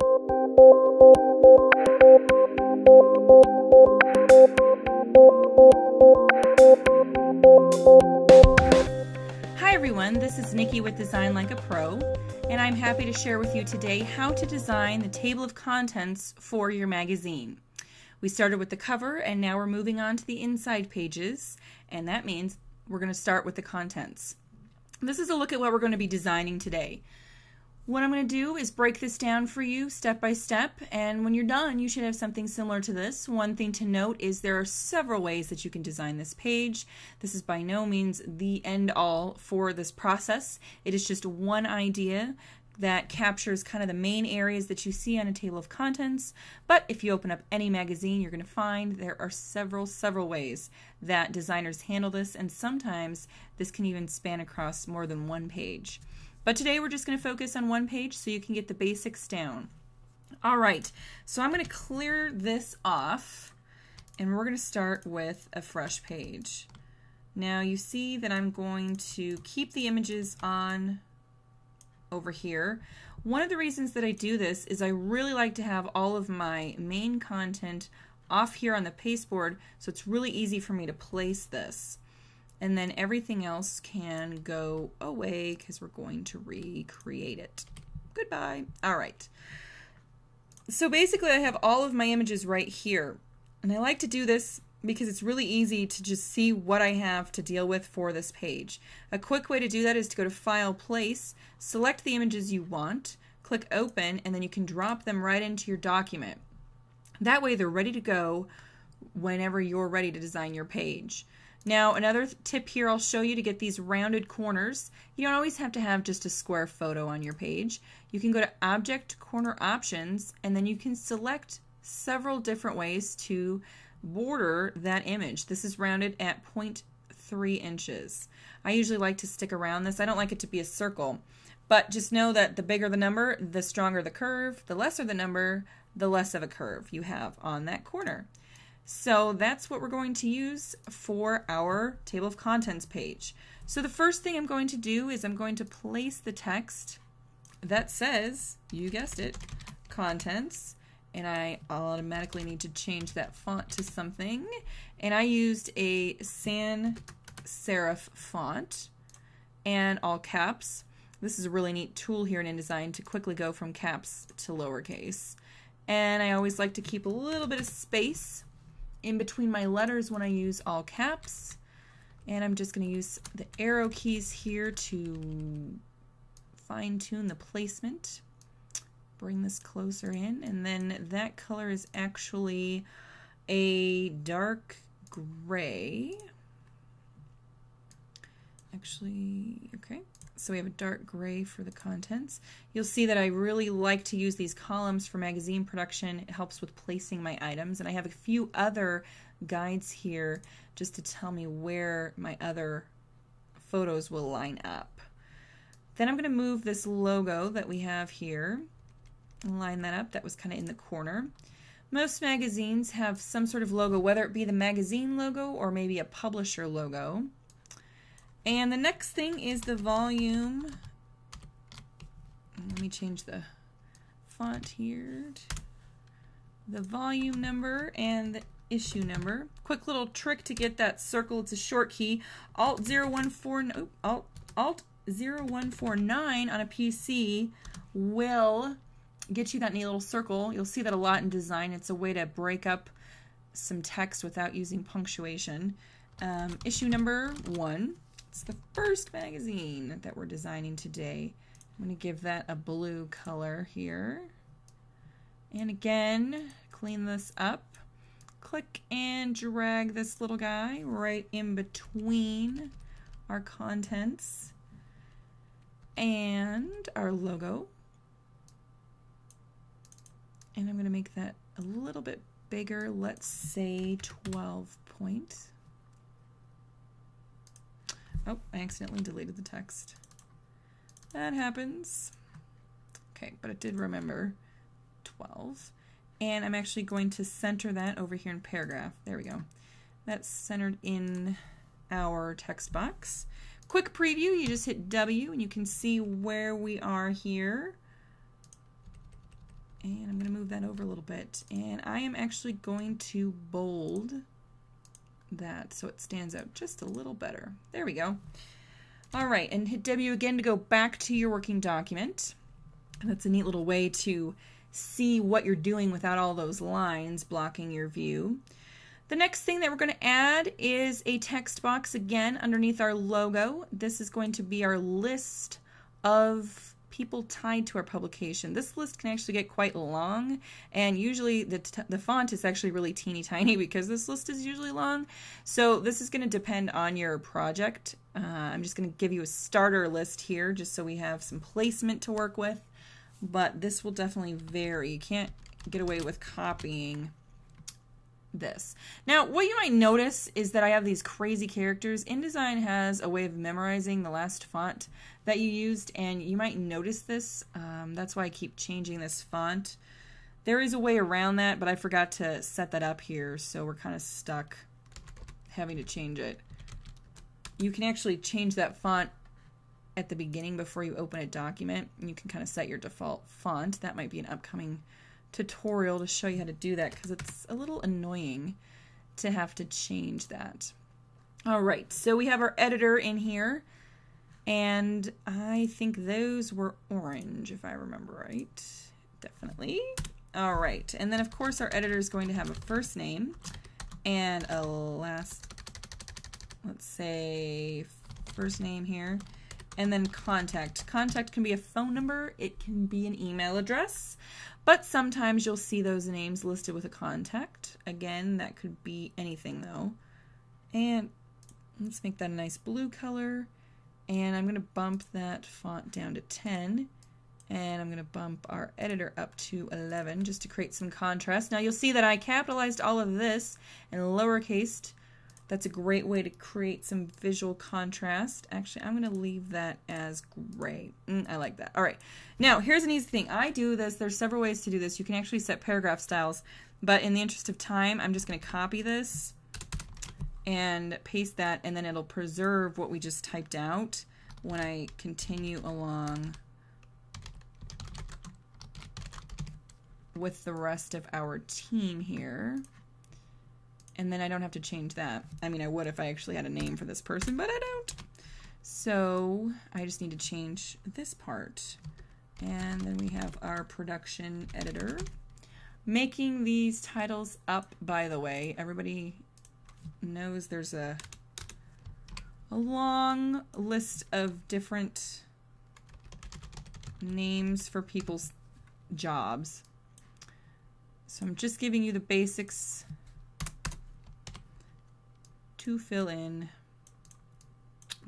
Hi everyone, this is Nikki with Design Like a Pro, and I'm happy to share with you today how to design the table of contents for your magazine. We started with the cover and now we're moving on to the inside pages, and that means we're going to start with the contents. This is a look at what we're going to be designing today. What I'm going to do is break this down for you step by step, and when you're done you should have something similar to this. One thing to note is there are several ways that you can design this page. This is by no means the end all for this process. It is just one idea that captures kind of the main areas that you see on a table of contents, but if you open up any magazine you're going to find there are several ways that designers handle this, and sometimes this can even span across more than one page. But today we're just going to focus on one page so you can get the basics down. Alright, so I'm going to clear this off and we're going to start with a fresh page. Now you see that I'm going to keep the images on over here. One of the reasons that I do this is I really like to have all of my main content off here on the pasteboard, so it's really easy for me to place this. And then everything else can go away because we're going to recreate it. Goodbye. All right. So basically I have all of my images right here. And I like to do this because it's really easy to just see what I have to deal with for this page. A quick way to do that is to go to File, Place, select the images you want, click Open, and then you can drop them right into your document. That way they're ready to go whenever you're ready to design your page. Now another tip here I'll show you to get these rounded corners. You don't always have to have just a square photo on your page. You can go to Object Corner Options and then you can select several different ways to border that image. This is rounded at 0.3 inches. I usually like to stick around this. I don't like it to be a circle, but just know that the bigger the number, the stronger the curve. The lesser the number, the less of a curve you have on that corner. So that's what we're going to use for our table of contents page. So the first thing I'm going to do is I'm going to place the text that says, you guessed it, contents, and I automatically need to change that font to something, and I used a sans serif font and all caps. This is a really neat tool here in InDesign to quickly go from caps to lowercase, and I always like to keep a little bit of space in between my letters when I use all caps, and I'm just going to use the arrow keys here to fine-tune the placement. Bring this closer in, and then that color is actually a dark gray. Actually, okay. So we have a dark gray for the contents. You'll see that I really like to use these columns for magazine production. It helps with placing my items, and I have a few other guides here just to tell me where my other photos will line up. Then I'm going to move this logo that we have here and line that up. That was kind of in the corner. Most magazines have some sort of logo, whether it be the magazine logo or maybe a publisher logo. And the next thing is the volume. Let me change the font here. The volume number and the issue number. Quick little trick to get that circle. It's a short key. Alt 0149 on a PC will get you that neat little circle. You'll see that a lot in design. It's a way to break up some text without using punctuation. Issue number 1. It's the first magazine that we're designing today. I'm going to give that a blue color here. And again, clean this up. Click and drag this little guy right in between our contents and our logo. And I'm going to make that a little bit bigger. Let's say 12 point. Oh, I accidentally deleted the text. That happens. Okay, but it did remember 12. And I'm actually going to center that over here in paragraph. There we go. That's centered in our text box. Quick preview, you just hit W and you can see where we are here. And I'm going to move that over a little bit. And I am actually going to bold that so it stands out just a little better. There we go. All right, and hit W again to go back to your working document. And that's a neat little way to see what you're doing without all those lines blocking your view. The next thing that we're going to add is a text box again underneath our logo. This is going to be our list of people tied to our publication. This list can actually get quite long, and usually the font is actually really teeny tiny because this list is usually long. So this is going to depend on your project. I'm just going to give you a starter list here just so we have some placement to work with, but this will definitely vary. You can't get away with copying this. Now, what you might notice is that I have these crazy characters. InDesign has a way of memorizing the last font that you used, and you might notice this. That's why I keep changing this font. There is a way around that, but I forgot to set that up here, so we're kind of stuck having to change it. You can actually change that font at the beginning before you open a document, and you can kind of set your default font. That might be an upcoming tutorial to show you how to do that because it's a little annoying to have to change that. All right, so we have our editor in here, and I think those were orange if I remember right. Definitely. All right, and then of course our editor is going to have a first name and a last, let's say first name here, and then contact. Contact can be a phone number, it can be an email address, but sometimes you'll see those names listed with a contact. Again, that could be anything though. And let's make that a nice blue color. And I'm going to bump that font down to 10. And I'm going to bump our editor up to 11 just to create some contrast. Now you'll see that I capitalized all of this and lowercased. That's a great way to create some visual contrast. Actually, I'm going to leave that as gray. I like that. All right. Now, here's an easy thing. I do this. There's several ways to do this. You can actually set paragraph styles, but in the interest of time, I'm just going to copy this and paste that, and then it'll preserve what we just typed out when I continue along with the rest of our team here. And then I don't have to change that. I mean, I would if I actually had a name for this person, but I don't. So I just need to change this part. And then we have our production editor. Making these titles up, by the way, everybody knows there's a long list of different names for people's jobs. So I'm just giving you the basics to fill in.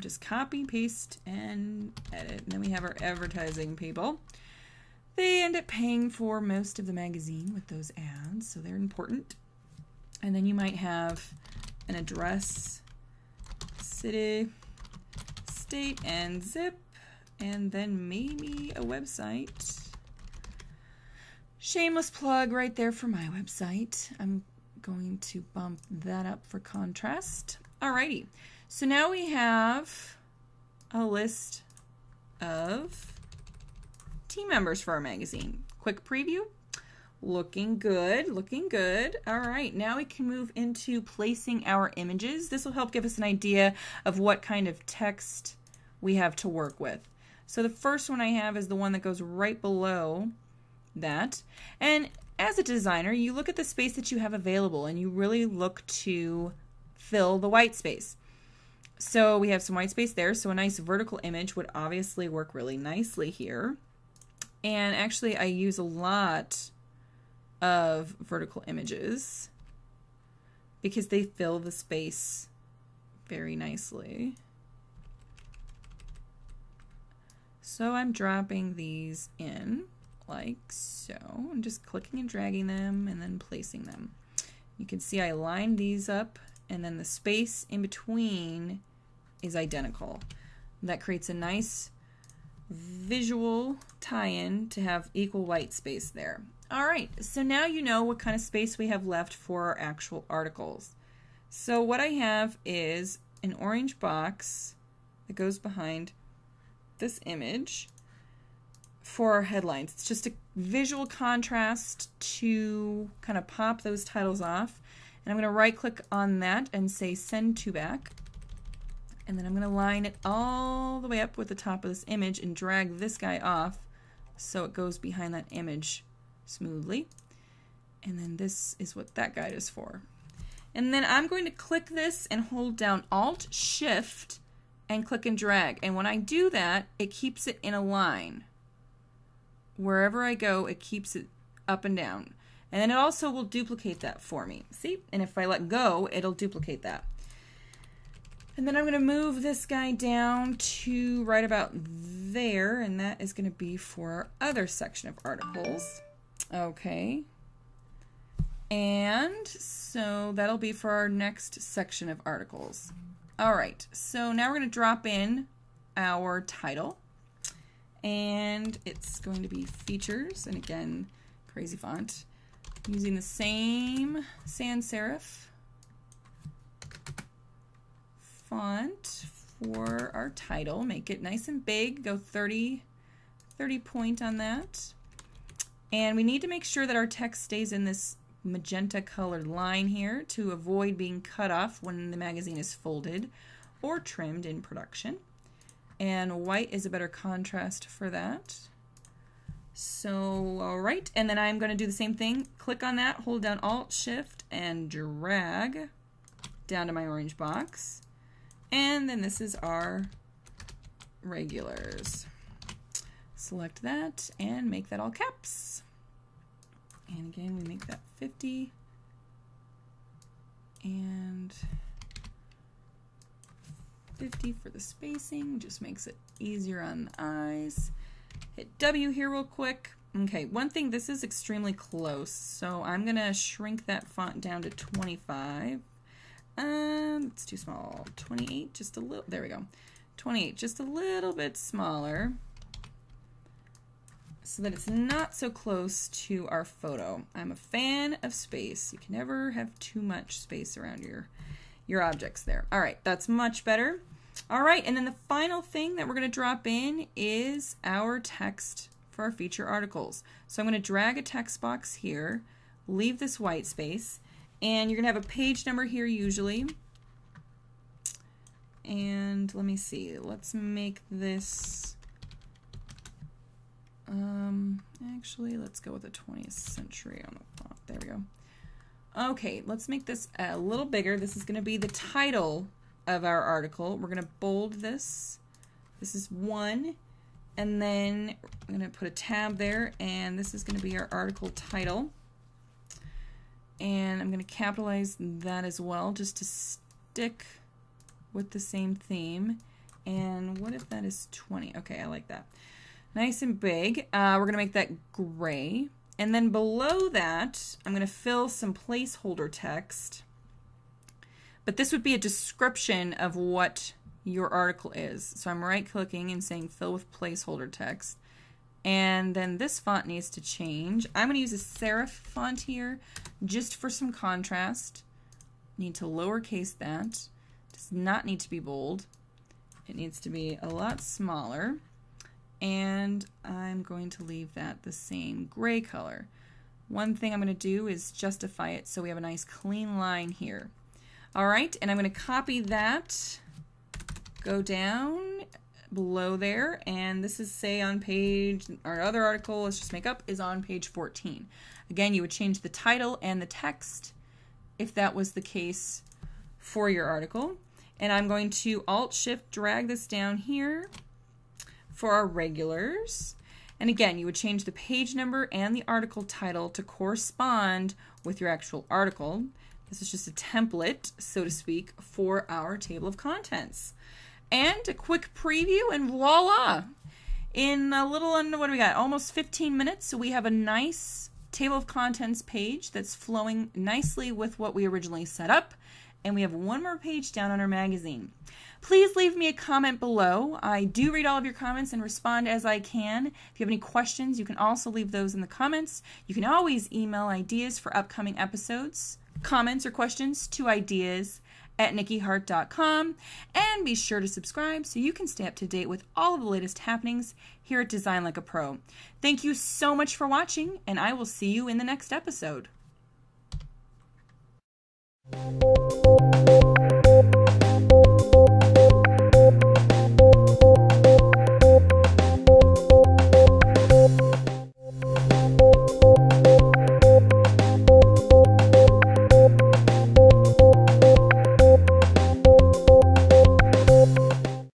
Just copy, paste, and edit. And then we have our advertising people. They end up paying for most of the magazine with those ads, so they're important. And then you might have an address, city, state, and zip, and then maybe a website. Shameless plug right there for my website. I'm going to bump that up for contrast. Alrighty, so now we have a list of team members for our magazine. Quick preview. Looking good, looking good. All right, now we can move into placing our images. This will help give us an idea of what kind of text we have to work with. So the first one I have is the one that goes right below that. And as a designer, you look at the space that you have available and you really look to fill the white space. So we have some white space there, so a nice vertical image would obviously work really nicely here. And actually I use a lot of vertical images because they fill the space very nicely. So I'm dropping these in like so. I'm just clicking and dragging them and then placing them. You can see I lined these up and then the space in between is identical. That creates a nice visual tie-in to have equal white space there. All right, so now you know what kind of space we have left for our actual articles. So what I have is an orange box that goes behind this image for our headlines. It's just a visual contrast to kind of pop those titles off. And I'm going to right click on that and say send to back. And then I'm going to line it all the way up with the top of this image and drag this guy off so it goes behind that image smoothly. And then this is what that guide is for. And then I'm going to click this and hold down Alt Shift and click and drag. And when I do that, it keeps it in a line. Wherever I go, it keeps it up and down. And then it also will duplicate that for me. See? And if I let go, it'll duplicate that. And then I'm going to move this guy down to right about there, and that is going to be for our other section of articles. Okay. And so that'll be for our next section of articles. All right, so now we're going to drop in our title, and it's going to be features, and again, crazy font, using the same sans serif font for our title. Make it nice and big, go 30 point on that. And we need to make sure that our text stays in this magenta colored line here to avoid being cut off when the magazine is folded or trimmed in production. And white is a better contrast for that. So, all right, and then I'm going to do the same thing. Click on that, hold down Alt Shift and drag down to my orange box. And then this is our regulars. Select that and make that all caps. And again, we make that 50 and 50 for the spacing. Just makes it easier on the eyes. Hit W here real quick. Okay, one thing, this is extremely close, so I'm gonna shrink that font down to 25. It's too small. 28, just a little, there we go. 28, just a little bit smaller so that it's not so close to our photo. I'm a fan of space. You can never have too much space around your objects there. All right, that's much better. All right, and then the final thing that we're going to drop in is our text for our feature articles. So I'm going to drag a text box here, leave this white space, and you're going to have a page number here usually. And let me see, let's make this, actually, let's go with the 20th century on the font. There we go. Okay, let's make this a little bigger. This is going to be the title of our article. We're going to bold this. This is 1. And then I'm going to put a tab there, and this is going to be our article title. And I'm going to capitalize that as well, just to stick with the same theme. And what if that is 20? Okay, I like that. Nice and big. We're going to make that gray. And then below that, I'm going to fill some placeholder text. But this would be a description of what your article is. So I'm right-clicking and saying fill with placeholder text. And then this font needs to change. I'm going to use a serif font here just for some contrast. Need to lowercase that. Does not need to be bold. It needs to be a lot smaller. And I'm going to leave that the same gray color. One thing I'm going to do is justify it so we have a nice clean line here. All right, and I'm going to copy that, go down below there, and this is, say, on page, our other article, let's just make up, is on page 14. Again, you would change the title and the text if that was the case for your article. And I'm going to Alt-Shift drag this down here for our regulars. And again, you would change the page number and the article title to correspond with your actual article. This is just a template, so to speak, for our table of contents. And a quick preview, and voila! In a little under, what do we got? Almost 15 minutes, so we have a nice table of contents page that's flowing nicely with what we originally set up. And we have one more page down on our magazine. Please leave me a comment below. I do read all of your comments and respond as I can. If you have any questions, you can also leave those in the comments. You can always email ideas for upcoming episodes, comments or questions to ideas at nikkihart.com, and be sure to subscribe so you can stay up to date with all of the latest happenings here at Design Like a Pro. Thank you so much for watching, and I will see you in the next episode.